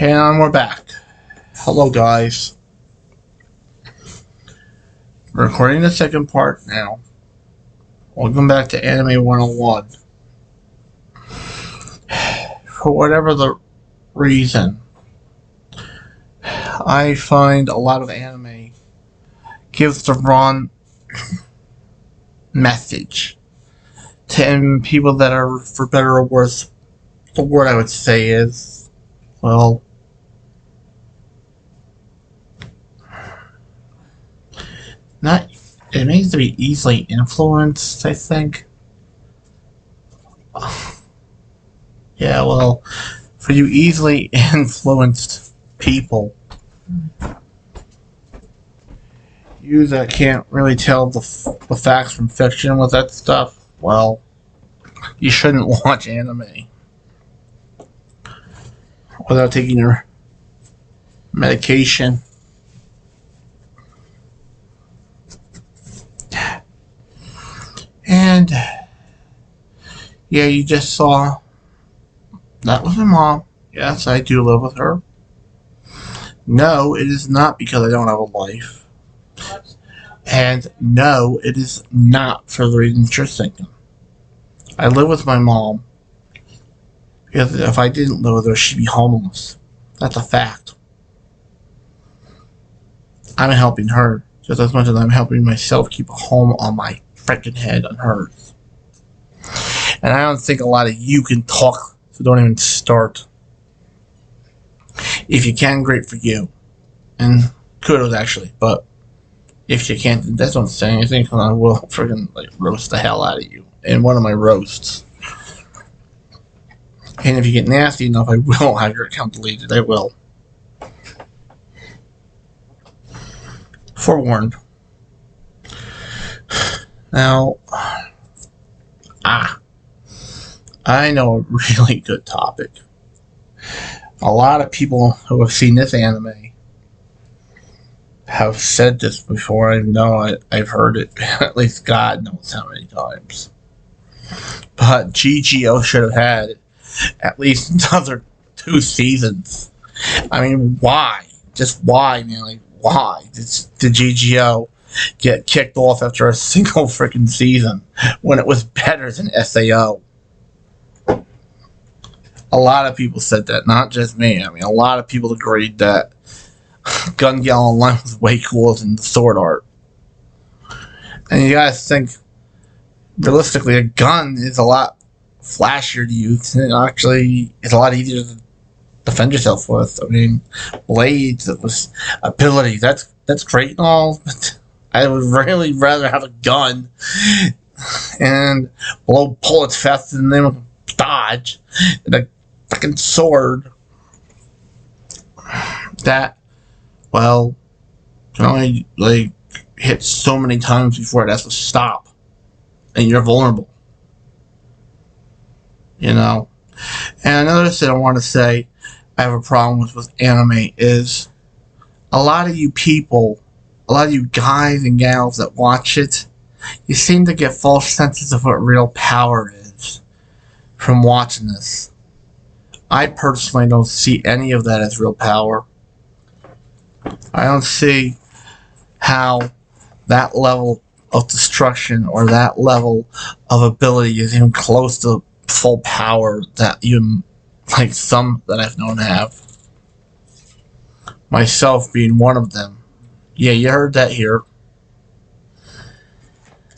And we're back. Hello, guys. We're recording the second part now. Welcome back to Anime 101. For whatever the reason, I find a lot of anime gives the wrong message to people that are, for better or worse, the word I would say is, well, it needs to be easily influenced, I think. Yeah, well, for you easily influenced people, you that can't really tell the facts from fiction with that stuff, well, you shouldn't watch anime without taking your medication. And yeah, you just saw that was my mom. Yes, I do live with her. No, it is not because I don't have a life. And no, it is not for the reasons you're thinking. I live with my mom because if I didn't live with her, she'd be homeless. That's a fact. I'm helping her just as much as I'm helping myself keep a home on my freaking head on hers. And I don't think a lot of you can talk, so don't even start. If you can, great for you. And kudos, actually. But if you can't, that's what I'm saying. I think I will freaking roast the hell out of you in one of my roasts. And if you get nasty enough, I will have your account deleted. I will. Forewarned. Now, I know a really good topic. A lot of people who have seen this anime have said this before. I know I've heard it at least God knows how many times. But GGO should have had at least another 2 seasons. I mean, why? Just why, man? Like, why did GGO get kicked off after a single freaking season when it was better than SAO? A lot of people said that, not just me. I mean, a lot of people agreed that Gun Gale Online was way cooler than the Sword Art. And you guys think, realistically, a gun is a lot flashier to use, and actually it's a lot easier to defend yourself with. I mean, blades, abilities, that's great and all, but I would really rather have a gun and blow bullets faster than they would dodge than a fucking sword that, well, can only hit so many times before it has to stop, and you're vulnerable. You know. And another thing I want to say I have a problem with anime is a lot of you people, a lot of you guys and gals that watch it, you seem to get false senses of what real power is from watching this. I personally don't see any of that as real power. I don't see how that level of destruction or that level of ability is even close to full power that even some that I've known have. Myself being one of them. Yeah, you heard that here.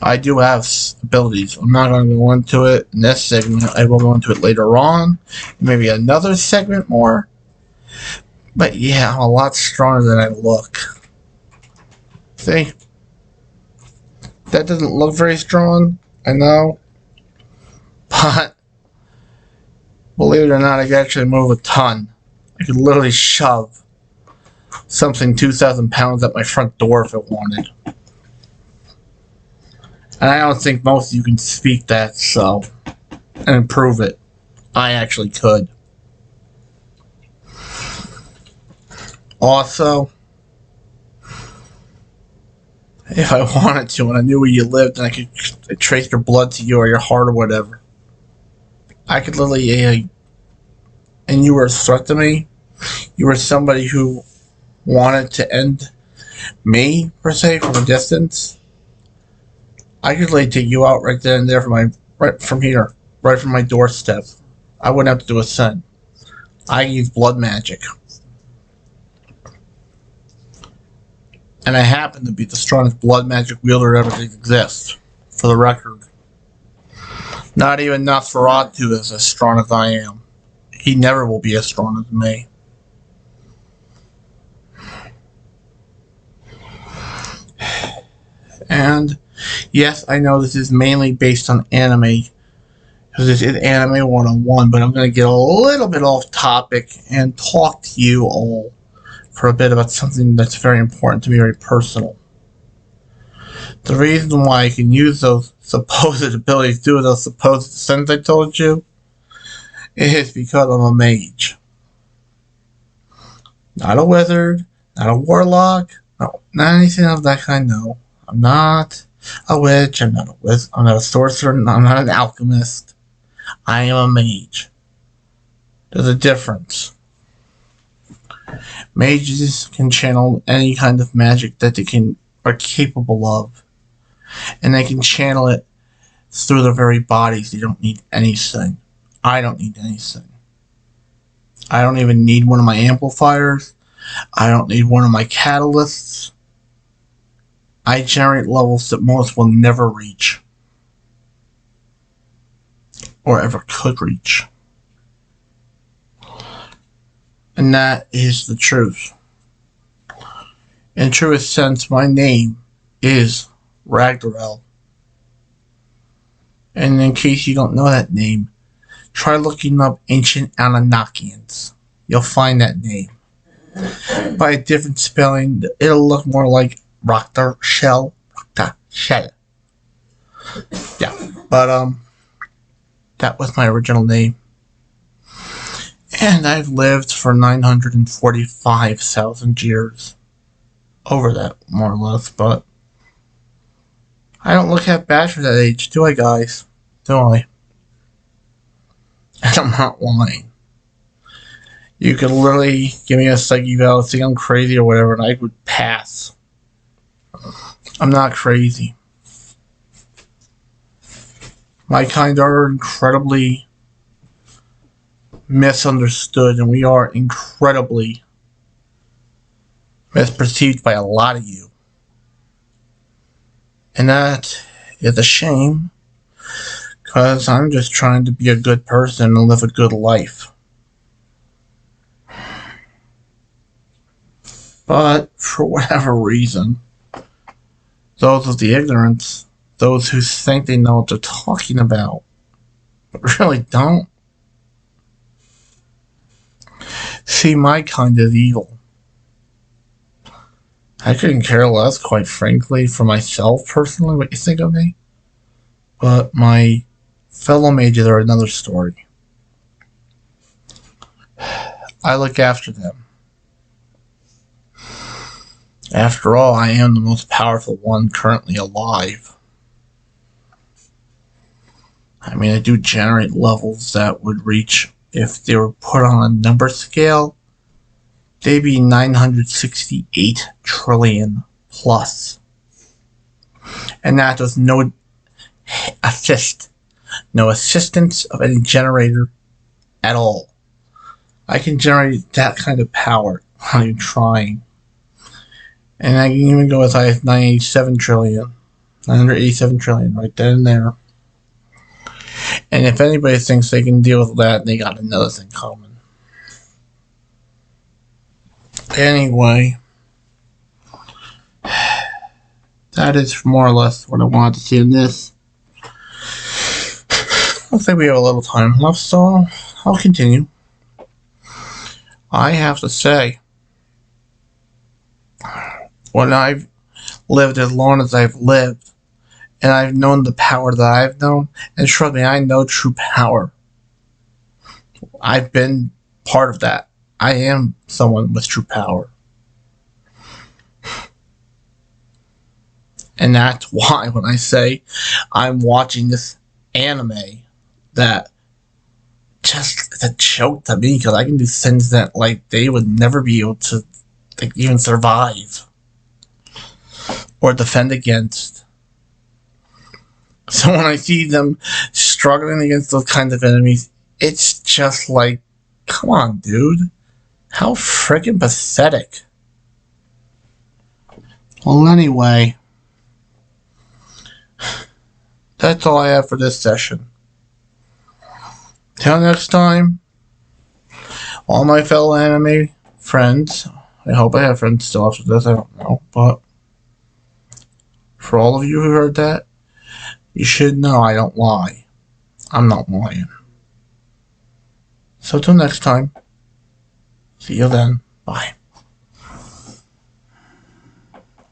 I do have abilities. I'm not going to go into it in this segment. I will go into it later on. Maybe another segment more. But yeah, I'm a lot stronger than I look. See? That doesn't look very strong, I know. But believe it or not, I can actually move a ton. I could literally shove something 2,000 pounds at my front door if I wanted. And I don't think most of you can speak that, so, and prove it. I actually could. Also, if I wanted to and I knew where you lived and I could trace your blood to you or your heart or whatever, I could literally, and you were a threat to me, you were somebody who wanted to end me, per se, from a distance, I could literally take you out right then and there right from here, right from my doorstep. I wouldn't have to do a thing. I use blood magic. And I happen to be the strongest blood magic wielder ever to exist, for the record. Not even Nosferatu is as strong as I am. He never will be as strong as me. And yes, I know this is mainly based on anime, because this is Anime 101, but I'm going to get a little bit off topic and talk to you all for a bit about something that's very important to me, very personal. The reason why I can use those supposed abilities, do those supposed sins I told you, is because I'm a mage. Not a wizard, not a warlock, no, not anything of that kind, no. I'm not a witch, I'm not a wizard, I'm not a sorcerer, I'm not an alchemist. I am a mage. There's a difference. Mages can channel any kind of magic that they are capable of. And they can channel it through their very bodies. They don't need anything. I don't need anything. I don't even need one of my amplifiers. I don't need one of my catalysts. I generate levels that most will never reach. Or ever could reach. And that is the truth. In truest sense, my name is Ragnarel. And in case you don't know that name, try looking up ancient Anunnakians. You'll find that name. By a different spelling, it'll look more like Rokta Shell. Rokta Shell. Yeah, but that was my original name. And I've lived for 945,000 years. Over that, more or less, but I don't look half bad for that age, do I, guys? Do I? And I'm not lying. You could literally give me a psych eval, think I'm crazy or whatever, and I would pass. I'm not crazy. My kind are incredibly misunderstood, and we are incredibly misperceived by a lot of you. And that is a shame, because I'm just trying to be a good person and live a good life. But for whatever reason, those of the ignorance, those who think they know what they're talking about, but really don't, see my kind of evil. I couldn't care less, quite frankly, for myself personally, what you think of me. But my fellow mages are another story. I look after them. After all, I am the most powerful one currently alive. I mean, I do generate levels that would reach, if they were put on a number scale, they'd be 968 trillion plus. And that does no assistance of any generator at all. I can generate that kind of power without even trying. And I can even go as high as 987 trillion. 987 trillion, right then and there. And if anybody thinks they can deal with that, they got another thing coming. Anyway, that is more or less what I wanted to see in this. Looks like we have a little time left, so I'll continue. I have to say, when I've lived as long as I've lived, and I've known the power that I've known, and trust me, I know true power. I've been part of that. I am someone with true power. And that's why when I say I'm watching this anime that just it's a joke to me because I can do things that like they would never be able to like even survive or defend against. So when I see them struggling against those kinds of enemies, it's just like, come on, dude. How freaking pathetic. Well, anyway, that's all I have for this session. Till next time, all my fellow anime friends, I hope I have friends still after this, I don't know, but for all of you who heard that, you should know I don't lie. I'm not lying. So till next time, see you then. Bye.